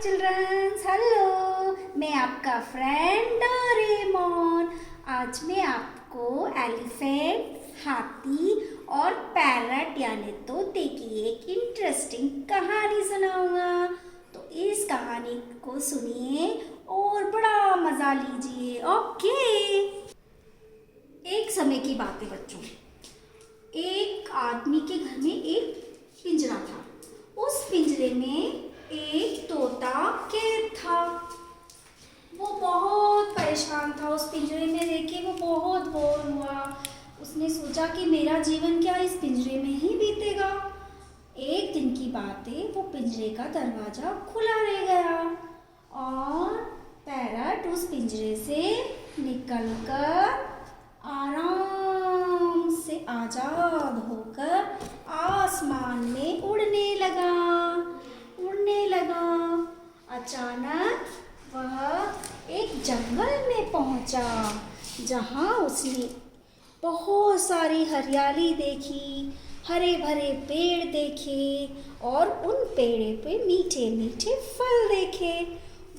Children's, hello. मैं आपका friend Doraemon. आज मैं आपको एलिफेंट, हाथी और पैरट यानी तोते की एक इंटरेस्टिंग कहानी सुनाऊंगा। तो इस कहानी को सुनिए और बड़ा मजा लीजिए। ओके। एक समय की बात है बच्चों। एक आदमी के घर में एक पिंजरा था। उस पिंजरे में एक तोता कैद था। वो बहुत परेशान था। उस पिंजरे में रह के वो बहुत बोर हुआ। उसने सोचा कि मेरा जीवन क्या इस पिंजरे में ही बीतेगा। एक दिन की बात है, वो पिंजरे का दरवाजा खुला रह गया और पैरट उस पिंजरे से निकलकर आराम से आजाद होकर आसमान में उड़ने लगा। अचानक वह एक जंगल में पहुंचा, जहां उसने बहुत सारी हरियाली देखी, हरे भरे पेड़ देखे और उन पेड़ों पे मीठे मीठे फल देखे।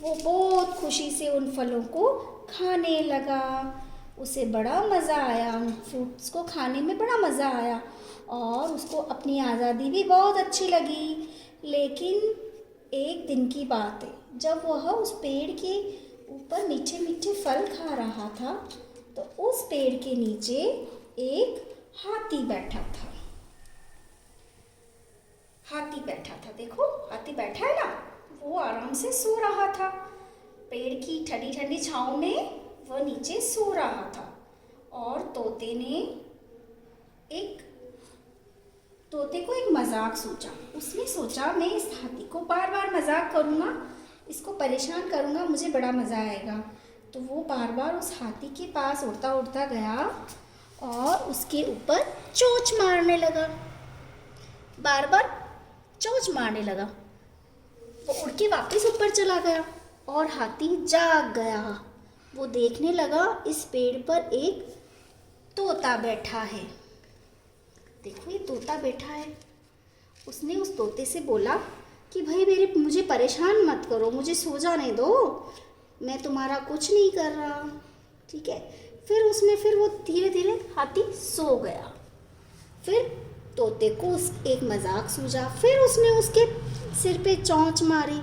वो बहुत खुशी से उन फलों को खाने लगा। उसे बड़ा मज़ा आया, उन फ्रूट्स को खाने में बड़ा मज़ा आया और उसको अपनी आज़ादी भी बहुत अच्छी लगी। लेकिन एक दिन की बात है, जब वह उस पेड़ के ऊपर मीठे मीठे फल खा रहा था तो उस पेड़ के नीचे एक हाथी बैठा था। देखो, हाथी बैठा है ना, वो आराम से सो रहा था। पेड़ की ठंडी ठंडी छाँव में वह नीचे सो रहा था और तोते को एक मजाक सूझा। उसने सोचा मैं इस हाथी को बार बार मजाक करूँगा, इसको परेशान करूँगा, मुझे बड़ा मज़ा आएगा। तो वो बार बार उस हाथी के पास उड़ता उड़ता गया और उसके ऊपर चोंच मारने लगा। बार बार चोंच मारने लगा। वो उड़ के वापस ऊपर चला गया और हाथी जाग गया। वो देखने लगा इस पेड़ पर एक तोता बैठा है। देखो, ये तोता बैठा है। उसने उस तोते से बोला कि भाई मुझे परेशान मत करो, मुझे सो जाने दो, मैं तुम्हारा कुछ नहीं कर रहा, ठीक है। फिर वो धीरे धीरे हाथी सो गया। फिर तोते को एक मजाक सूझा। फिर उसने उसके सिर पे चोंच मारी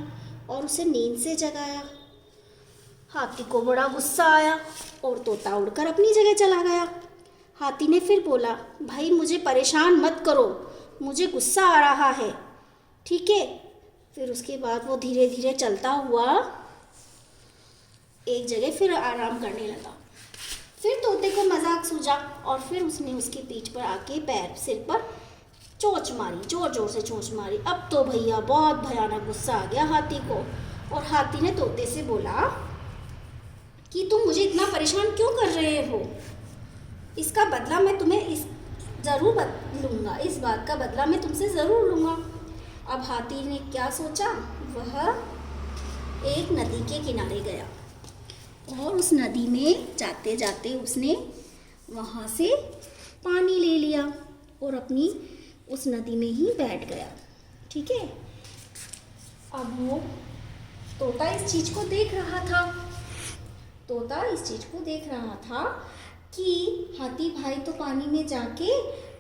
और उसे नींद से जगाया। हाथी को बड़ा गुस्सा आया और तोता उड़कर अपनी जगह चला गया। हाथी ने फिर बोला, भाई मुझे परेशान मत करो, मुझे गुस्सा आ रहा है, ठीक है। फिर उसके बाद वो धीरे धीरे चलता हुआ एक जगह फिर आराम करने लगा। फिर तोते को मजाक सूझा और फिर उसने उसके पीठ पर आके सिर पर चोंच मारी, जोर जोर से चोंच मारी। अब तो भैया बहुत भयानक गुस्सा आ गया हाथी को और हाथी ने तोते से बोला कि तुम मुझे इतना परेशान क्यों कर रहे हो, इसका बदला मैं तुम्हें ज़रूर लूँगा, इस बात का बदला मैं तुमसे ज़रूर लूँगा। अब हाथी ने क्या सोचा, वह एक नदी के किनारे गया और उस नदी में जाते जाते उसने वहाँ से पानी ले लिया और अपनी उस नदी में ही बैठ गया, ठीक है। अब वो तोता इस चीज़ को देख रहा था कि हाथी भाई तो पानी में जाके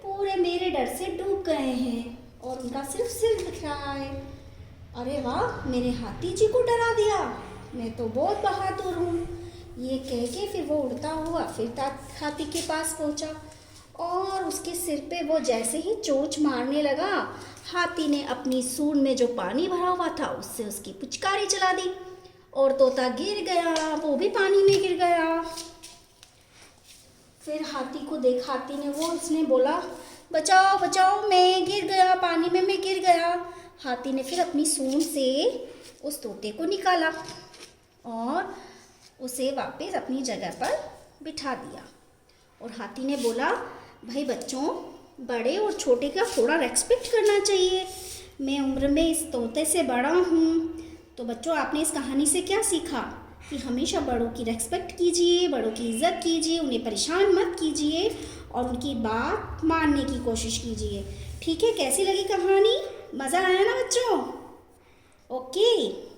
पूरे मेरे डर से डूब गए हैं और उनका सिर दिख रहा है। अरे वाह, मेरे हाथी जी को डरा दिया, मैं तो बहुत बहादुर हूँ। ये कह के फिर वो उड़ता हुआ फिर हाथी के पास पहुँचा और उसके सिर पे वो जैसे ही चोंच मारने लगा, हाथी ने अपनी सूंड में जो पानी भरा हुआ था उससे उसकी पिचकारी चला दी और तोता गिर गया, वो भी पानी में गिर गया। फिर हाथी ने उसने बोला, बचाओ बचाओ, मैं गिर गया, पानी में मैं गिर गया। हाथी ने फिर अपनी सूंड से उस तोते को निकाला और उसे वापस अपनी जगह पर बिठा दिया और हाथी ने बोला, भाई बच्चों, बड़े और छोटे का थोड़ा रेस्पेक्ट करना चाहिए, मैं उम्र में इस तोते से बड़ा हूँ। तो बच्चों, आपने इस कहानी से क्या सीखा कि हमेशा बड़ों की रेस्पेक्ट कीजिए, बड़ों की इज़्ज़त कीजिए, उन्हें परेशान मत कीजिए और उनकी बात मानने की कोशिश कीजिए, ठीक है। कैसी लगी कहानी? मज़ा आया ना बच्चों? ओके।